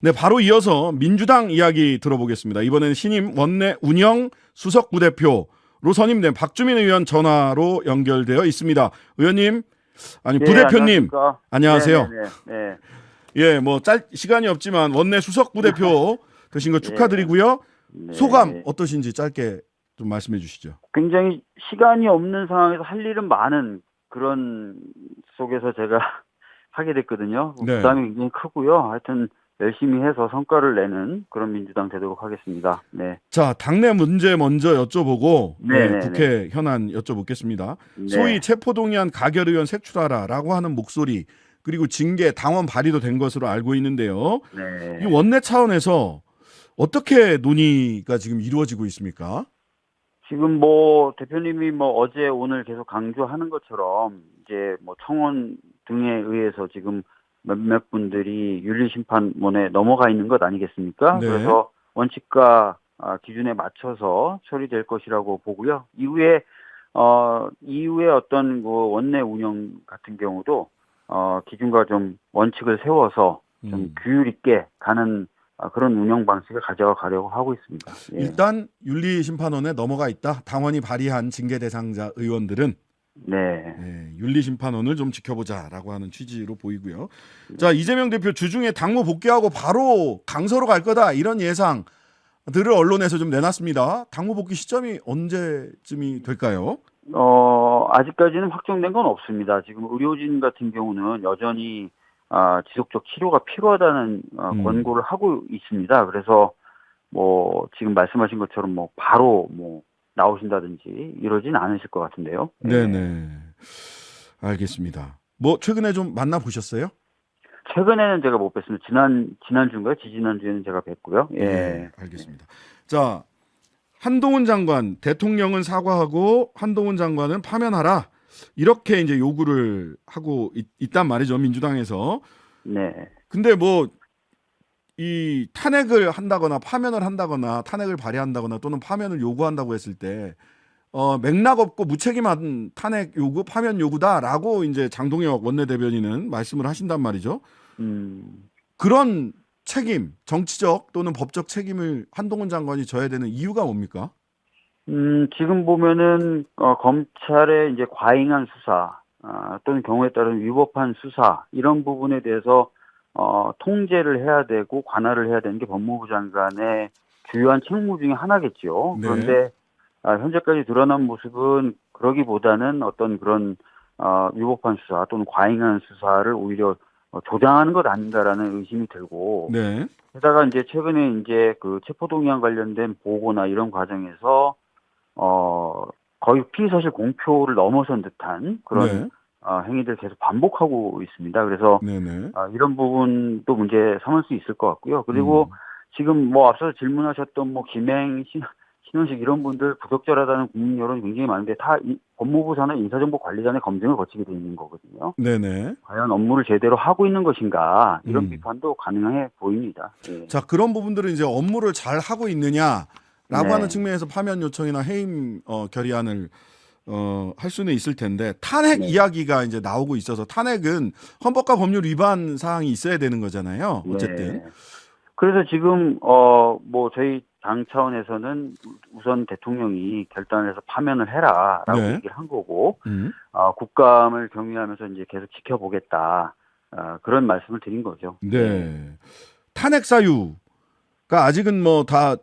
네, 바로 이어서 민주당 이야기 들어보겠습니다. 이번에는 신임 원내 운영 수석 부대표로 선임된 박주민 의원 전화로 연결되어 있습니다. 의원님, 아니 네, 부대표님, 안녕하십니까. 안녕하세요. 네네네. 네. 예, 뭐 시간이 없지만 원내 수석 부대표 되신 거 예. 축하드리고요. 네. 소감 어떠신지 짧게 좀 말씀해 주시죠. 굉장히 시간이 없는 상황에서 할 일은 많은 그런 속에서 제가 하게 됐거든요. 네. 부담이 굉장히 크고요. 하여튼 열심히 해서 성과를 내는 그런 민주당 되도록 하겠습니다. 네. 자, 당내 문제 먼저 여쭤보고 네네네. 국회 현안 여쭤보겠습니다. 네. 소위 체포동의안 가결 의원 색출하라라고 하는 목소리 그리고 징계 당원 발의도 된 것으로 알고 있는데요. 네. 이 원내 차원에서 어떻게 논의가 지금 이루어지고 있습니까? 지금 뭐 대표님이 뭐 어제 오늘 계속 강조하는 것처럼 이제 뭐 청원 등에 의해서 지금 몇몇 분들이 윤리심판원에 넘어가 있는 것 아니겠습니까? 네. 그래서 원칙과 기준에 맞춰서 처리될 것이라고 보고요. 이후에 어떤 그 원내 운영 같은 경우도 기준과 좀 원칙을 세워서 좀 규율 있게 가는 그런 운영 방식을 가져가 가려고 하고 있습니다. 예. 일단 윤리심판원에 넘어가 있다. 당원이 발의한 징계 대상자 의원들은 네. 윤리심판원을 좀 지켜보자라고 하는 취지로 보이고요. 자, 이재명 대표 주중에 당무 복귀하고 바로 강서로 갈 거다 이런 예상들을 언론에서 좀 내놨습니다. 당무 복귀 시점이 언제쯤이 될까요? 아직까지는 확정된 건 없습니다. 지금 의료진 같은 경우는 여전히 지속적 치료가 필요하다는 권고를 하고 있습니다. 그래서 뭐 지금 말씀하신 것처럼 뭐 바로 뭐 나오신다든지 이러진 않으실 것 같은데요. 네네. 알겠습니다. 뭐 최근에 좀 만나 보셨어요? 최근에는 제가 못 뵀습니다. 지난주인가요? 지지난주에는 제가 뵀고요. 예. 네, 알겠습니다. 자, 한동훈 장관, 대통령은 사과하고 한동훈 장관은 파면하라. 이렇게 이제 요구를 하고 있단 말이죠, 민주당에서. 네. 근데 뭐 이 탄핵을 한다거나 파면을 한다거나 탄핵을 발의한다거나 또는 파면을 요구한다고 했을 때 맥락 없고 무책임한 탄핵 요구, 파면 요구다라고 이제 장동혁 원내대변인은 말씀을 하신단 말이죠. 그런 책임, 정치적 또는 법적 책임을 한동훈 장관이 져야 되는 이유가 뭡니까? 지금 보면은 검찰의 이제 과잉한 수사 또는 경우에 따른 위법한 수사 이런 부분에 대해서 통제를 해야 되고 관할을 해야 되는 게 법무부 장관의 주요한 책무 중에 하나겠죠. 네. 그런데 현재까지 드러난 모습은 그러기보다는 어떤 그런 위법한 수사 또는 과잉한 수사를 오히려 조장하는 것 아닌가라는 의심이 들고 네. 게다가 이제 최근에 이제 그 체포동의안 관련된 보고나 이런 과정에서 거의 피의사실 공표를 넘어선 듯한 그런 네. 행위들 계속 반복하고 있습니다. 그래서 네네. 이런 부분도 문제 삼을 수 있을 것 같고요. 그리고 지금 뭐 앞서서 질문하셨던 뭐 김행, 신원식 이런 분들 부적절하다는 국민 여론이 굉장히 많은데 다 법무부 산하 인사정보관리단의 검증을 거치게 돼 있는 거거든요. 네네. 과연 업무를 제대로 하고 있는 것인가 이런 비판도 가능해 보입니다. 예. 자, 그런 부분들은 이제 업무를 잘 하고 있느냐라고 네. 하는 측면에서 파면 요청이나 해임 결의안을 할 수는 있을 텐데 탄핵 이야기가 이제 나오고 있어서 탄핵은 헌법과 법률 위반 사항이 있어야 되는 거잖아요. 어쨌든. 네. 그래서 지금 뭐 저희 당 차원에서는 우선 대통령이 결단을 해서 파면을 해라라고 네. 얘기를 한 거고 국감을 경유하면서 이제 계속 지켜보겠다 그런 말씀을 드린 거죠. 네. 탄핵 사유가 아직은 뭐 다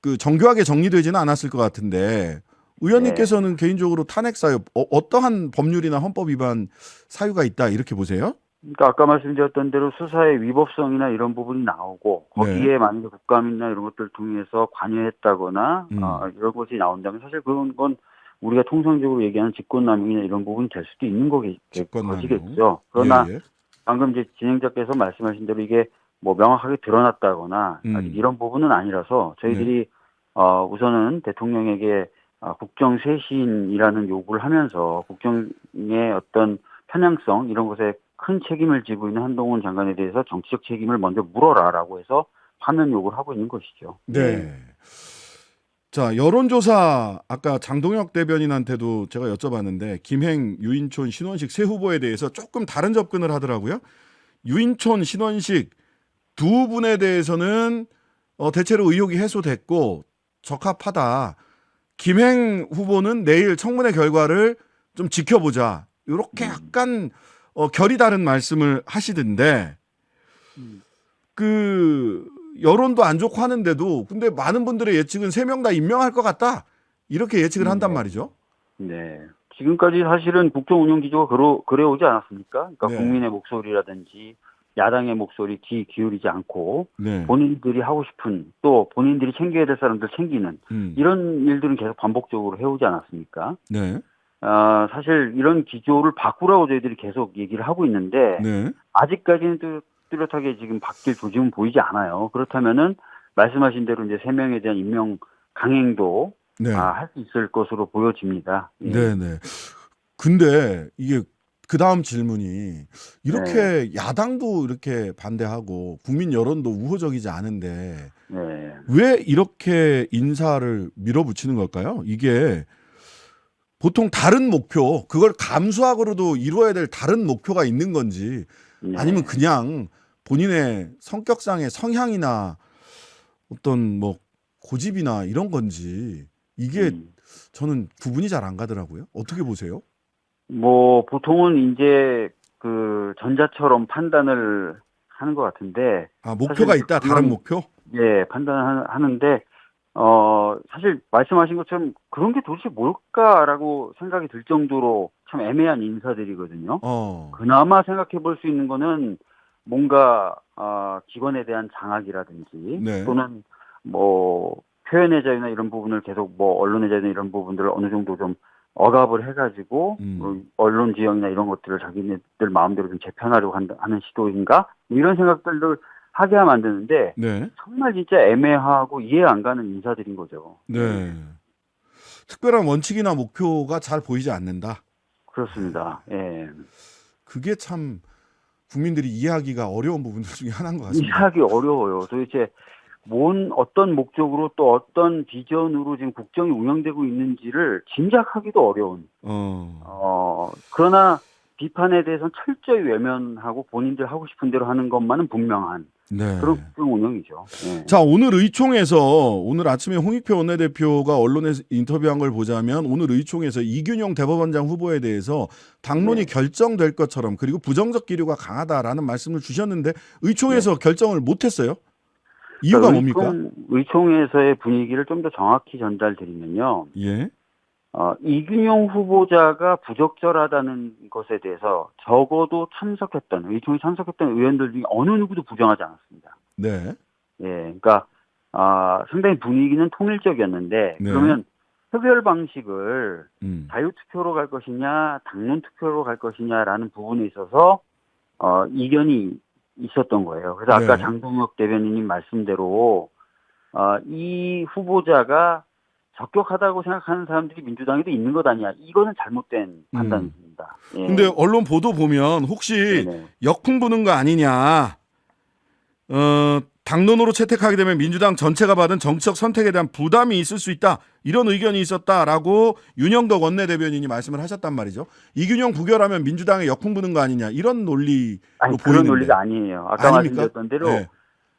그 정교하게 정리되지는 않았을 것 같은데 의원님께서는 개인적으로 탄핵 사유 어떠한 법률이나 헌법 위반 사유가 있다 이렇게 보세요? 그러니까 아까 말씀드렸던 대로 수사의 위법성이나 이런 부분이 나오고 거기에 만약에 국감이나 이런 것들을 통해서 관여했다거나 이런 것이 나온다면 사실 그건 우리가 통상적으로 얘기하는 직권남용이나 이런 부분이 될 수도 있는 것이겠죠. 그러나 방금 이제 진행자께서 말씀하신 대로 이게 뭐 명확하게 드러났다거나 아직 이런 부분은 아니라서 저희들이 우선은 대통령에게 국정쇄신이라는 요구를 하면서 국정의 어떤 편향성 이런 것에 큰 책임을 지고 있는 한동훈 장관에 대해서 정치적 책임을 먼저 물어라라고 해서 파면 요구를 하고 있는 것이죠. 네. 자, 여론조사 아까 장동혁 대변인한테도 제가 여쭤봤는데 김행, 유인촌, 신원식 세 후보에 대해서 조금 다른 접근을 하더라고요. 유인촌, 신원식 두 분에 대해서는 대체로 의혹이 해소됐고 적합하다. 김행 후보는 내일 청문회 결과를 좀 지켜보자. 이렇게 약간 결이 다른 말씀을 하시던데 그 여론도 안 좋고 하는데도 근데 많은 분들의 예측은 3명 다 임명할 것 같다. 이렇게 예측을 한단 말이죠. 네. 지금까지 사실은 국정 운영 기조가 그래오지 않았습니까? 그러니까 네. 국민의 목소리라든지 야당의 목소리 귀 기울이지 않고 네. 본인들이 하고 싶은 또 본인들이 챙겨야 될 사람들 챙기는 이런 일들은 계속 반복적으로 해오지 않았습니까? 네. 사실 이런 기조를 바꾸라고 저희들이 계속 얘기를 하고 있는데 네. 아직까지는 뚜렷하게 지금 바뀔 조짐은 보이지 않아요. 그렇다면은 말씀하신 대로 이제 3명에 대한 임명 강행도 네. 할 수 있을 것으로 보여집니다. 예. 네, 네. 근데 이게 그 다음 질문이 이렇게 야당도 이렇게 반대하고 국민 여론도 우호적이지 않은데 네. 왜 이렇게 인사를 밀어붙이는 걸까요? 이게 보통 다른 목표, 그걸 감수하고도 이루어야 될 다른 목표가 있는 건지 네. 아니면 그냥 본인의 성격상의 성향이나 어떤 뭐 고집이나 이런 건지 이게 저는 구분이 잘 안 가더라고요. 어떻게 보세요? 뭐 보통은 이제 그 전자처럼 판단을 하는 것 같은데 목표가 있다. 다른 목표? 예, 판단하는데 사실 말씀하신 것처럼 그런 게 도대체 뭘까라고 생각이 들 정도로 참 애매한 인사들이거든요. 그나마 생각해 볼 수 있는 거는 뭔가 기관에 대한 장악이라든지 네. 또는 뭐 표현의 자유나 이런 부분을 계속 뭐 언론의 자유나 이런 부분들을 어느 정도 좀 억압을 해가지고 언론 지형이나 이런 것들을 자기네들 마음대로 좀 재편하려고 하는 시도인가 이런 생각들을 하게 하면 안 되는데 네. 정말 진짜 애매하고 이해 안 가는 인사들인 거죠. 네. 특별한 원칙이나 목표가 잘 보이지 않는다. 그렇습니다. 예. 그게 참 국민들이 이해하기가 어려운 부분들 중에 하나인 것 같습니다. 이해하기 어려워요. 도대체 어떤 목적으로 또 어떤 비전으로 지금 국정이 운영되고 있는지를 짐작하기도 어려운. 그러나 비판에 대해서는 철저히 외면하고 본인들 하고 싶은 대로 하는 것만은 분명한 네. 그런 국정 운영이죠. 네. 자, 오늘 의총에서 오늘 아침에 홍익표 원내대표가 언론에 인터뷰한 걸 보자면 오늘 의총에서 이균용 대법원장 후보에 대해서 당론이 결정될 것처럼 그리고 부정적 기류가 강하다라는 말씀을 주셨는데 의총에서 결정을 못했어요. 이유가 뭡니까? 의총에서의 분위기를 좀 더 정확히 전달드리면요. 예. 이균용 후보자가 부적절하다는 것에 대해서 적어도 의총에 참석했던 의원들 중에 어느 누구도 부정하지 않았습니다. 네. 예, 그러니까 상당히 분위기는 통일적이었는데 네. 그러면 표결 방식을 자유투표로 갈 것이냐, 당론 투표로 갈 것이냐라는 부분에 있어서 이견이 있었던 거예요. 그래서 아까 장동혁 대변인님 말씀대로 이 후보자가 적격하다고 생각하는 사람들이 민주당에도 있는 것 아니야. 이거는 잘못된 판단입니다. 근데 언론 보도 보면 혹시 역풍 부는 거 아니냐. 당론으로 채택하게 되면 민주당 전체가 받은 정치적 선택에 대한 부담이 있을 수 있다. 이런 의견이 있었다라고 윤영덕 원내대변인이 말씀을 하셨단 말이죠. 이균용 부결하면 민주당에 역풍 부는 거 아니냐. 이런 논리로 보이는데. 그런 논리가 아니에요. 아까 말씀드렸던 대로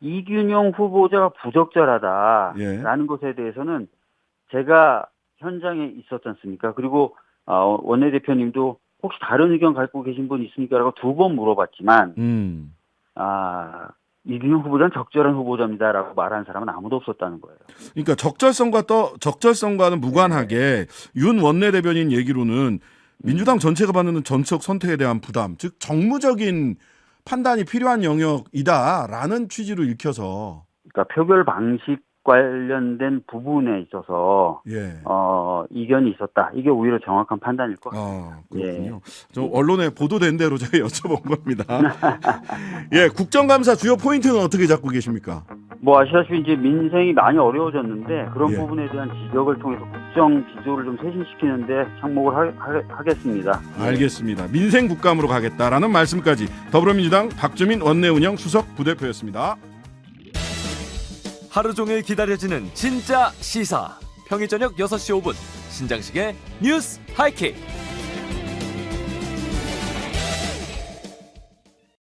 이균용 후보자가 부적절하다라는 것에 대해서는 제가 현장에 있었지 않습니까? 그리고 원내대표님도 혹시 다른 의견 갖고 계신 분 있습니까? 라고 2번 물어봤지만 이균용 후보자는 적절한 후보자입니다라고 말하는 사람은 아무도 없었다는 거예요. 그러니까 적절성과는 무관하게 윤 원내대변인 얘기로는 민주당 전체가 받는 정치적 선택에 대한 부담, 즉 정무적인 판단이 필요한 영역이다라는 취지로 읽혀서. 그러니까 표결 방식 관련된 부분에 있어서 이견이 있었다. 이게 오히려 정확한 판단일 것 같습니다. 그렇군요. 저 언론에 보도된 대로 제가 여쭤본 겁니다. 국정감사 주요 포인트는 어떻게 잡고 계십니까? 뭐 아시다시피 이제 민생이 많이 어려워졌는데 그런 부분에 대한 지적을 통해서 국정 기조를 좀 쇄신시키는데 착목을 하겠습니다. 알겠습니다. 민생 국감으로 가겠다라는 말씀까지 더불어민주당 박주민 원내운영 수석 부대표였습니다. 하루 종일 기다려지는 진짜 시사. 평일 저녁 6시 5분 신장식의 뉴스 하이킥.